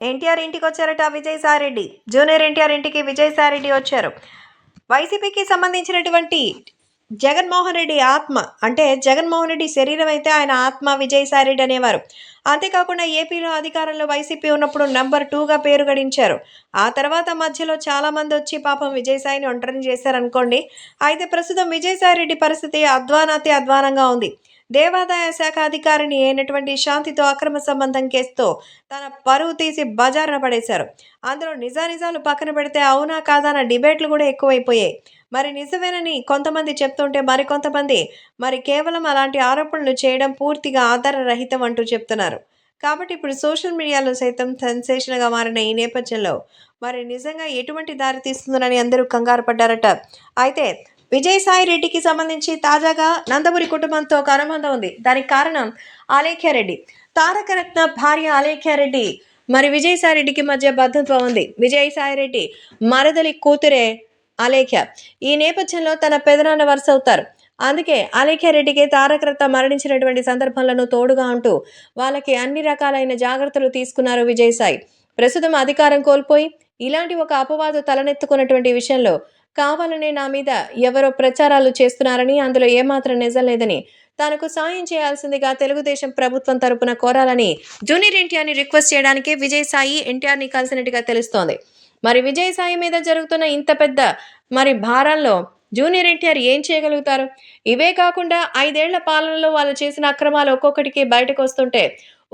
NTR ఇంటికొచ్చారట Vijayasai Reddy. Junior NTR ఇంటికి విజయసాయిరెడ్డి వచ్చారు. వైసీపీకి సంబంధించినటువంటి జగన్మోహన్ రెడ్డి ఆత్మ, అంటే జగన్మోహన్ రెడ్డి శరీరం అయితే ఆయన ఆత్మ విజయసాయిరెడ్డి అనేవారు. అంతేకాకుండా ఏపీలో అధికారంలో వైసీపీ ఉన్నప్పుడు నంబర్ 2గా పేరు గడించారు. ఆ తర్వాత మధ్యలో చాలామంది వచ్చి పాపం విజయసాయిని ఒంటరిని చేశారనుకోండి. అయితే ప్రస్తుతం విజయసాయిరెడ్డి పరిస్థితి అధ్వానాతి అధ్వానంగా ఉంది. దేవాదాయ శాఖ అధికారిని అయినటువంటి శాంతితో అక్రమ సంబంధం కేసుతో తన పరువు తీసి బజారున పడేశారు. అందులో నిజానిజాలు పక్కన పెడితే అవునా కాదా అన్న డిబేట్లు కూడా ఎక్కువైపోయాయి. మరి నిజమేనని కొంతమంది చెప్తుంటే మరికొంతమంది మరి కేవలం అలాంటి ఆరోపణలు చేయడం పూర్తిగా ఆధారరహితం అంటూ చెప్తున్నారు. కాబట్టి ఇప్పుడు సోషల్ మీడియాలో సైతం సెన్సేషన్గా మారిన ఈ నేపథ్యంలో మరి నిజంగా ఎటువంటి దారి తీస్తుందని అందరూ కంగారు పడ్డారట. అయితే విజయసాయి రెడ్డికి సంబంధించి తాజాగా నందమూరి కుటుంబంతో ఒక అనుబంధం ఉంది. దానికి కారణం ఆలేఖ్యారెడ్డి. తారకరత్న భార్య ఆలేఖ్యారెడ్డి మరి విజయసాయిరెడ్డికి మధ్య బంధుత్వం ఉంది. విజయసాయిరెడ్డి మరదలి కూతురే అలేఖ్య. ఈ నేపథ్యంలో తన పెదనాన్న వరుస అవుతారు. అందుకే అలేఖ్యారెడ్డికి తారకరత్న మరణించినటువంటి సందర్భంలోనూ తోడుగా ఉంటూ వాళ్ళకి అన్ని రకాలైన జాగ్రత్తలు తీసుకున్నారు విజయసాయి. ప్రస్తుతం అధికారం కోల్పోయి ఇలాంటి ఒక అపవాదు తలనెత్తుకున్నటువంటి విషయంలో కావాలనే నా మీద ఎవరో ప్రచారాలు చేస్తున్నారని, అందులో ఏమాత్రం నిజం లేదని, తనకు సాయం చేయాల్సిందిగా తెలుగుదేశం ప్రభుత్వం తరపున కోరాలని జూనియర్ ఎన్టీఆర్ని రిక్వెస్ట్ చేయడానికి విజయసాయి ఎన్టీఆర్ని కలిసినట్టుగా తెలుస్తోంది. మరి విజయసాయి మీద జరుగుతున్న ఇంత పెద్ద మరి భారాల్లో జూనియర్ ఎన్టీఆర్ ఏం చేయగలుగుతారు? ఇవే కాకుండా 5 ఏళ్ల పాలనలో వాళ్ళు చేసిన అక్రమాలు ఒక్కొక్కటికి బయటకు వస్తుంటే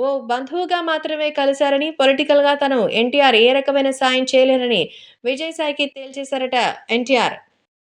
ఓ బంధువుగా మాత్రమే కలిశారని, పొలిటికల్‌గా తను ఎన్టీఆర్ ఏ రకమైన సాయం చేయలేరని విజయసాయికి తేల్చేశారట ఎన్టీఆర్.